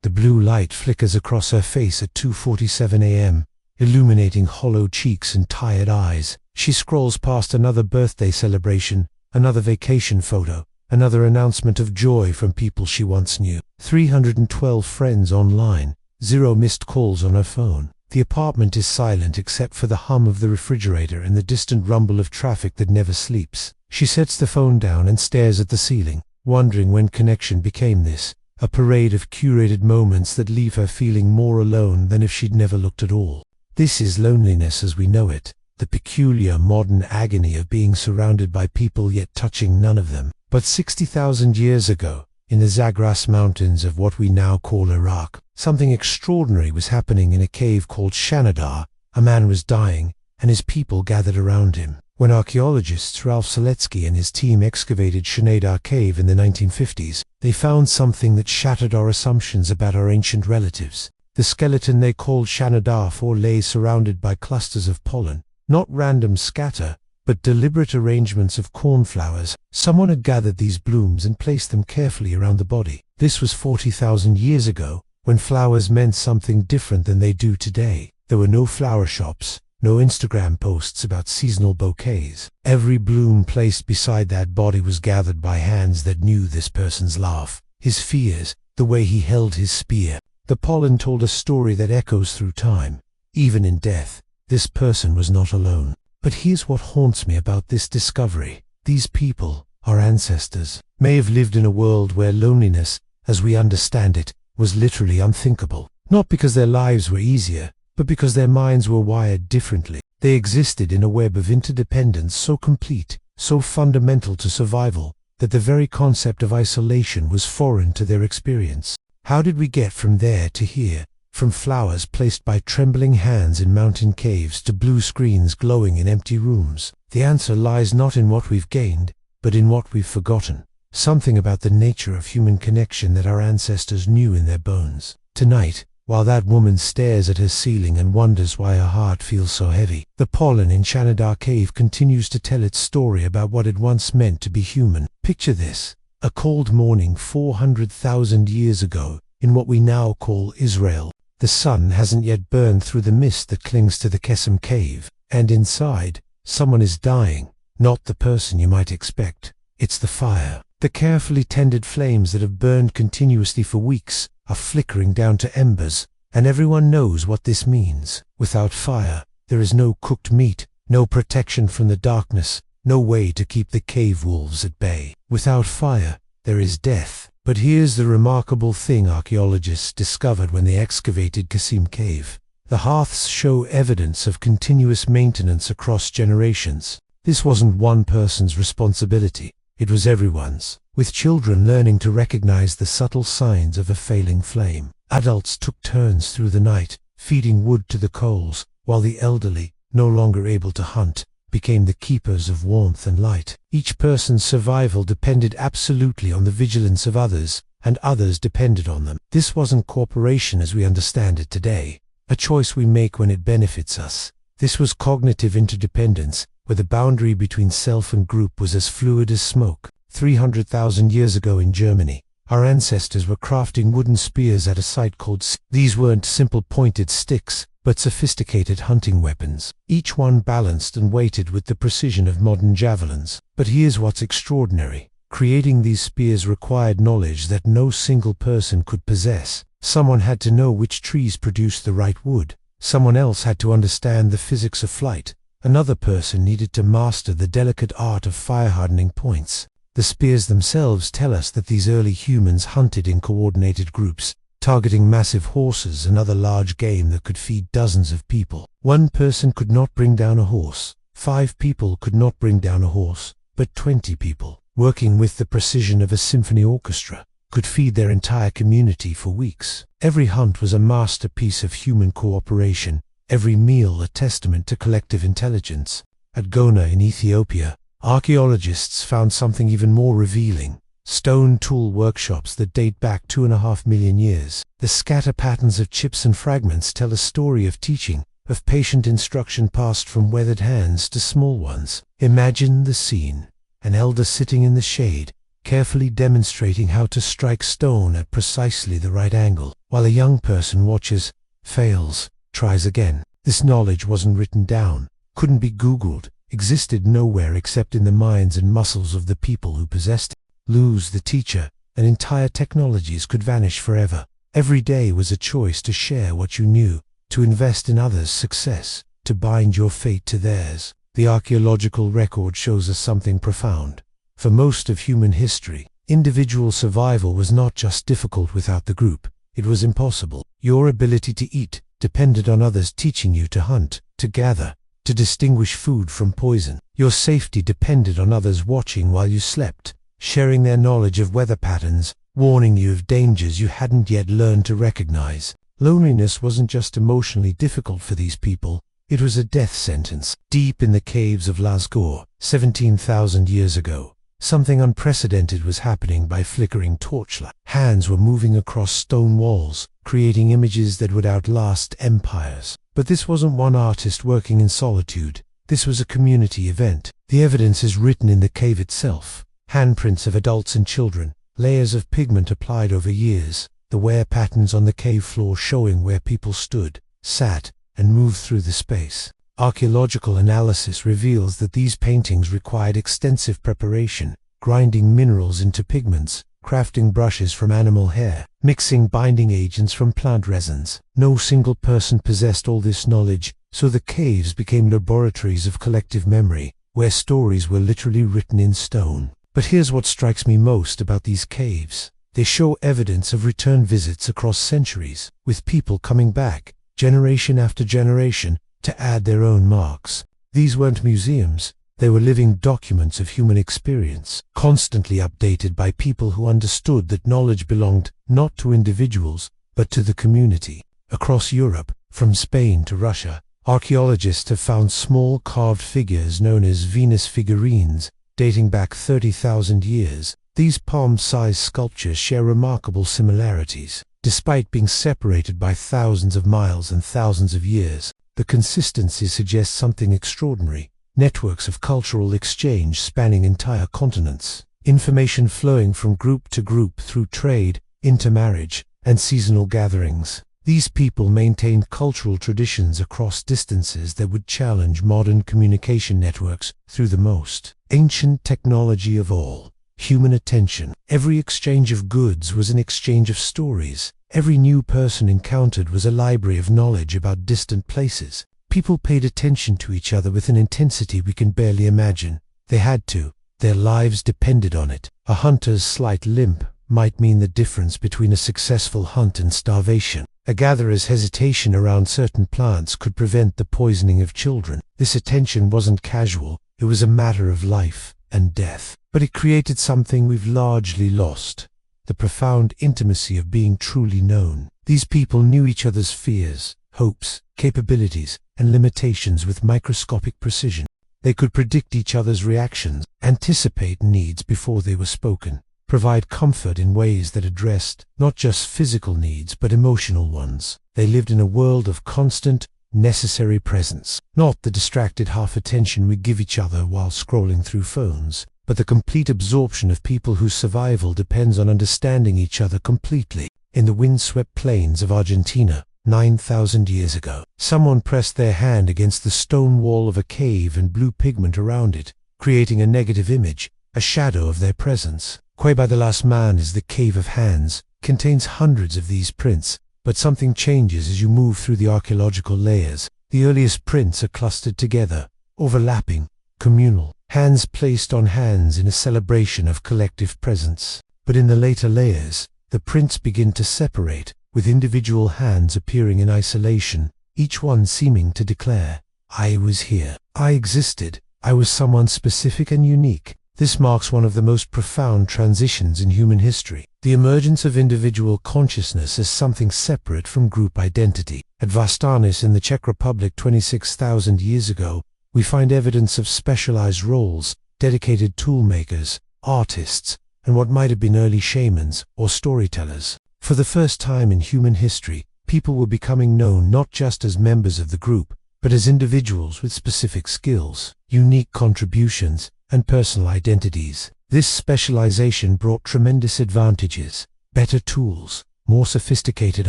The blue light flickers across her face at 2:47 a.m., illuminating hollow cheeks and tired eyes. She scrolls past another birthday celebration, another vacation photo, another announcement of joy from people she once knew. 312 friends online, 0 missed calls on her phone. The apartment is silent except for the hum of the refrigerator and the distant rumble of traffic that never sleeps. She sets the phone down and stares at the ceiling, wondering when connection became this, a parade of curated moments that leave her feeling more alone than if she'd never looked at all. This is loneliness as we know it, the peculiar modern agony of being surrounded by people yet touching none of them. But 60,000 years ago, in the Zagros Mountains of what we now call Iraq, something extraordinary was happening in a cave called Shanidar. A man was dying, and his people gathered around him. When archaeologists Ralph Seletsky and his team excavated Shanidar Cave in the 1950s, they found something that shattered our assumptions about our ancient relatives. The skeleton they called Shanidar IV lay surrounded by clusters of pollen, not random scatter, but deliberate arrangements of cornflowers. Someone had gathered these blooms and placed them carefully around the body. This was 40,000 years ago, when flowers meant something different than they do today. There were no flower shops, no Instagram posts about seasonal bouquets. Every bloom placed beside that body was gathered by hands that knew this person's laugh, his fears, the way he held his spear. The pollen told a story that echoes through time. Even in death, this person was not alone. But here's what haunts me about this discovery. These people, our ancestors, may have lived in a world where loneliness, as we understand it, was literally unthinkable. Not because their lives were easier, but because their minds were wired differently. They existed in a web of interdependence so complete, so fundamental to survival, that the very concept of isolation was foreign to their experience. How did we get from there to here? From flowers placed by trembling hands in mountain caves to blue screens glowing in empty rooms? The answer lies not in what we've gained, but in what we've forgotten. Something about the nature of human connection that our ancestors knew in their bones. Tonight, while that woman stares at her ceiling and wonders why her heart feels so heavy, the pollen in Shanidar Cave continues to tell its story about what it once meant to be human. Picture this: a cold morning 400,000 years ago, in what we now call Israel. The sun hasn't yet burned through the mist that clings to the Kesem cave, and inside, someone is dying. Not the person you might expect. It's the fire. The carefully tended flames that have burned continuously for weeks are flickering down to embers, and everyone knows what this means. Without fire, there is no cooked meat, no protection from the darkness, no way to keep the cave wolves at bay. Without fire, there is death. But here's the remarkable thing archaeologists discovered when they excavated Kesem Cave. The hearths show evidence of continuous maintenance across generations. This wasn't one person's responsibility, it was everyone's, with children learning to recognize the subtle signs of a failing flame. Adults took turns through the night, feeding wood to the coals, while the elderly, no longer able to hunt, became the keepers of warmth and light. Each person's survival depended absolutely on the vigilance of others, and others depended on them. This wasn't cooperation as we understand it today, a choice we make when it benefits us. This was cognitive interdependence, where the boundary between self and group was as fluid as smoke. 300,000 years ago in Germany, our ancestors were crafting wooden spears at a site called These weren't simple pointed sticks, but sophisticated hunting weapons, each one balanced and weighted with the precision of modern javelins. But here's what's extraordinary. Creating these spears required knowledge that no single person could possess. Someone had to know which trees produced the right wood. Someone else had to understand the physics of flight. Another person needed to master the delicate art of fire-hardening points. The spears themselves tell us that these early humans hunted in coordinated groups, targeting massive horses and other large game that could feed dozens of people. One person could not bring down a horse. 5 people could not bring down a horse, but 20 people, working with the precision of a symphony orchestra, could feed their entire community for weeks. Every hunt was a masterpiece of human cooperation, every meal a testament to collective intelligence. At Gona in Ethiopia, archaeologists found something even more revealing. Stone tool workshops that date back 2.5 million years. The scatter patterns of chips and fragments tell a story of teaching, of patient instruction passed from weathered hands to small ones. Imagine the scene. An elder sitting in the shade, carefully demonstrating how to strike stone at precisely the right angle, while a young person watches, fails, tries again. This knowledge wasn't written down, couldn't be Googled, existed nowhere except in the minds and muscles of the people who possessed it. Lose the teacher, and entire technologies could vanish forever. Every day was a choice to share what you knew, to invest in others' success, to bind your fate to theirs. The archaeological record shows us something profound. For most of human history, individual survival was not just difficult without the group, it was impossible. Your ability to eat depended on others teaching you to hunt, to gather, to distinguish food from poison. Your safety depended on others watching while you slept, sharing their knowledge of weather patterns, warning you of dangers you hadn't yet learned to recognize. Loneliness wasn't just emotionally difficult for these people, it was a death sentence. Deep in the caves of Lascaux, 17,000 years ago, something unprecedented was happening by flickering torchlight. Hands were moving across stone walls, creating images that would outlast empires. But this wasn't one artist working in solitude, this was a community event. The evidence is written in the cave itself. Handprints of adults and children, layers of pigment applied over years, the wear patterns on the cave floor showing where people stood, sat, and moved through the space. Archaeological analysis reveals that these paintings required extensive preparation, grinding minerals into pigments, crafting brushes from animal hair, mixing binding agents from plant resins. No single person possessed all this knowledge, so the caves became laboratories of collective memory, where stories were literally written in stone. But here's what strikes me most about these caves. They show evidence of return visits across centuries, with people coming back, generation after generation, to add their own marks. These weren't museums, they were living documents of human experience, constantly updated by people who understood that knowledge belonged not to individuals, but to the community. Across Europe, from Spain to Russia, archaeologists have found small carved figures known as Venus figurines, dating back 30,000 years. These palm-sized sculptures share remarkable similarities. Despite being separated by thousands of miles and thousands of years, the consistency suggests something extraordinary. Networks of cultural exchange spanning entire continents. Information flowing from group to group through trade, intermarriage, and seasonal gatherings. These people maintained cultural traditions across distances that would challenge modern communication networks through the most ancient technology of all, human attention. Every exchange of goods was an exchange of stories. Every new person encountered was a library of knowledge about distant places. People paid attention to each other with an intensity we can barely imagine. They had to. Their lives depended on it. A hunter's slight limp might mean the difference between a successful hunt and starvation. A gatherer's hesitation around certain plants could prevent the poisoning of children. This attention wasn't casual, it was a matter of life and death. But it created something we've largely lost: the profound intimacy of being truly known. These people knew each other's fears, hopes, capabilities, and limitations with microscopic precision. They could predict each other's reactions, anticipate needs before they were spoken, provide comfort in ways that addressed not just physical needs but emotional ones. They lived in a world of constant, necessary presence, not the distracted half-attention we give each other while scrolling through phones, but the complete absorption of people whose survival depends on understanding each other completely. In the windswept plains of Argentina, 9,000 years ago, someone pressed their hand against the stone wall of a cave and blew pigment around it, creating a negative image, a shadow of their presence. Cueva de las Manos, the Cave of Hands, contains hundreds of these prints, but something changes as you move through the archaeological layers. The earliest prints are clustered together, overlapping, communal, hands placed on hands in a celebration of collective presence. But in the later layers, the prints begin to separate, with individual hands appearing in isolation, each one seeming to declare, "I was here. I existed. I was someone specific and unique." This marks one of the most profound transitions in human history, the emergence of individual consciousness as something separate from group identity. At Vastanis in the Czech Republic 26,000 years ago, we find evidence of specialized roles, dedicated toolmakers, artists, and what might have been early shamans or storytellers. For the first time in human history, people were becoming known not just as members of the group, but as individuals with specific skills, unique contributions, and personal identities. This specialization brought tremendous advantages: better tools, more sophisticated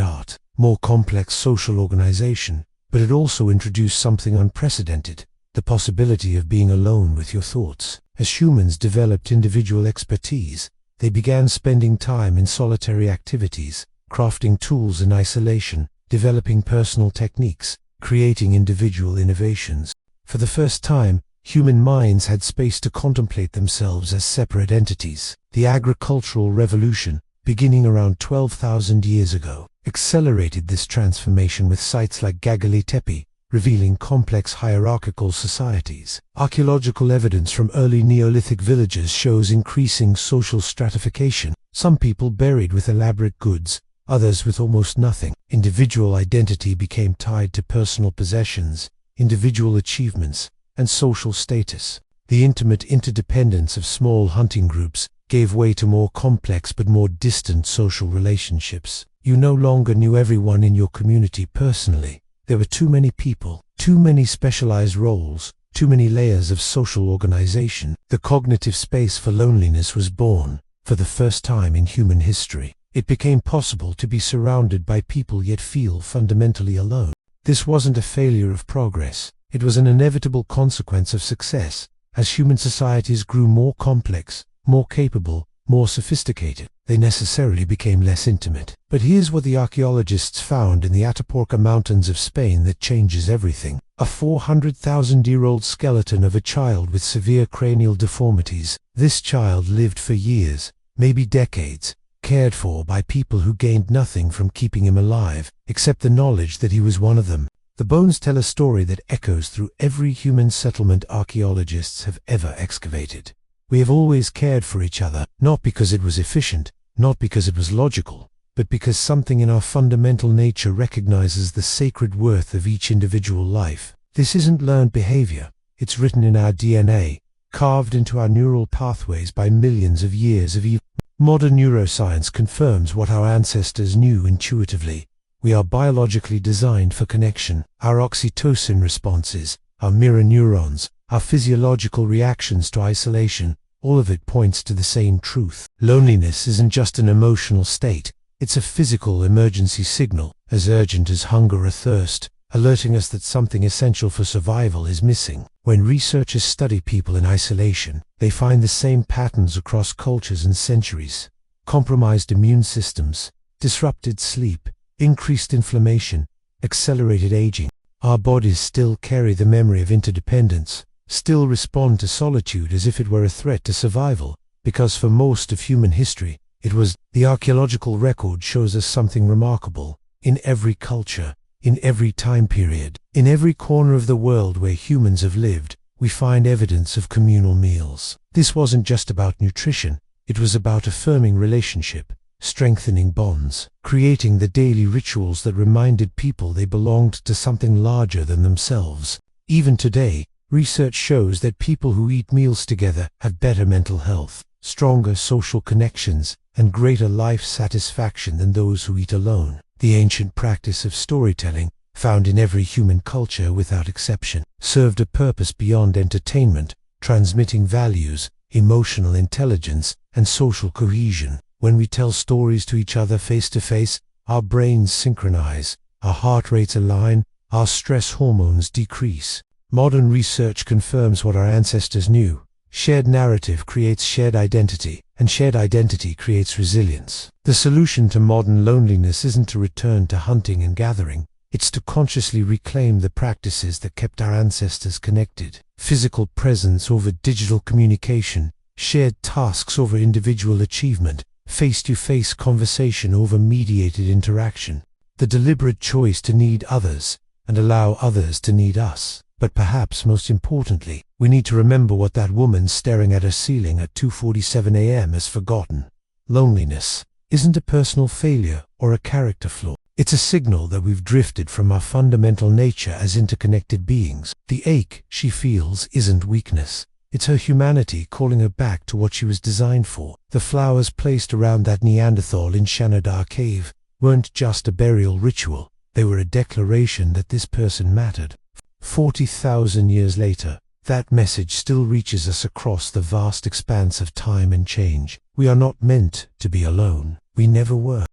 art, more complex social organization, but it also introduced something unprecedented: the possibility of being alone with your thoughts. As humans developed individual expertise, they began spending time in solitary activities, crafting tools in isolation, developing personal techniques, creating individual innovations. For the first time, human minds had space to contemplate themselves as separate entities. The agricultural revolution, beginning around 12,000 years ago, accelerated this transformation with sites like Göbekli Tepe, revealing complex hierarchical societies. Archaeological evidence from early Neolithic villages shows increasing social stratification, some people buried with elaborate goods, others with almost nothing. Individual identity became tied to personal possessions, individual achievements, and social status. The intimate interdependence of small hunting groups gave way to more complex but more distant social relationships. You no longer knew everyone in your community personally. There were too many people, too many specialized roles, too many layers of social organization. The cognitive space for loneliness was born. For the first time in human history, it became possible to be surrounded by people yet feel fundamentally alone. This wasn't a failure of progress. It was an inevitable consequence of success. As human societies grew more complex, more capable, more sophisticated, they necessarily became less intimate. But here's what the archaeologists found in the Atapuerca Mountains of Spain that changes everything. A 400,000-year-old skeleton of a child with severe cranial deformities. This child lived for years, maybe decades, cared for by people who gained nothing from keeping him alive, except the knowledge that he was one of them. The bones tell a story that echoes through every human settlement archaeologists have ever excavated. We have always cared for each other, not because it was efficient, not because it was logical, but because something in our fundamental nature recognizes the sacred worth of each individual life. This isn't learned behavior, it's written in our DNA, carved into our neural pathways by millions of years of evolution. Modern neuroscience confirms what our ancestors knew intuitively. We are biologically designed for connection. Our oxytocin responses, our mirror neurons, our physiological reactions to isolation, all of it points to the same truth. Loneliness isn't just an emotional state, it's a physical emergency signal, as urgent as hunger or thirst, alerting us that something essential for survival is missing. When researchers study people in isolation, they find the same patterns across cultures and centuries: compromised immune systems, disrupted sleep, increased inflammation, accelerated aging. Our bodies still carry the memory of interdependence, still respond to solitude as if it were a threat to survival, because for most of human history, it was. The archaeological record shows us something remarkable. In every culture, in every time period, in every corner of the world where humans have lived, we find evidence of communal meals. This wasn't just about nutrition, it was about affirming relationship, strengthening bonds, creating the daily rituals that reminded people they belonged to something larger than themselves. Even today, research shows that people who eat meals together have better mental health, stronger social connections, and greater life satisfaction than those who eat alone. The ancient practice of storytelling, found in every human culture without exception, served a purpose beyond entertainment, transmitting values, emotional intelligence, and social cohesion. When we tell stories to each other face to face, our brains synchronize, our heart rates align, our stress hormones decrease. Modern research confirms what our ancestors knew. Shared narrative creates shared identity, and shared identity creates resilience. The solution to modern loneliness isn't to return to hunting and gathering, it's to consciously reclaim the practices that kept our ancestors connected. Physical presence over digital communication, shared tasks over individual achievement, face-to-face conversation over mediated interaction. The deliberate choice to need others, and allow others to need us. But perhaps most importantly, we need to remember what that woman staring at her ceiling at 2:47 a.m. has forgotten. Loneliness isn't a personal failure or a character flaw. It's a signal that we've drifted from our fundamental nature as interconnected beings. The ache she feels isn't weakness. It's her humanity calling her back to what she was designed for. The flowers placed around that Neanderthal in Shanidar Cave weren't just a burial ritual. They were a declaration that this person mattered. 40,000 years later, That message still reaches us across the vast expanse of time and change. We are not meant to be alone. We never were.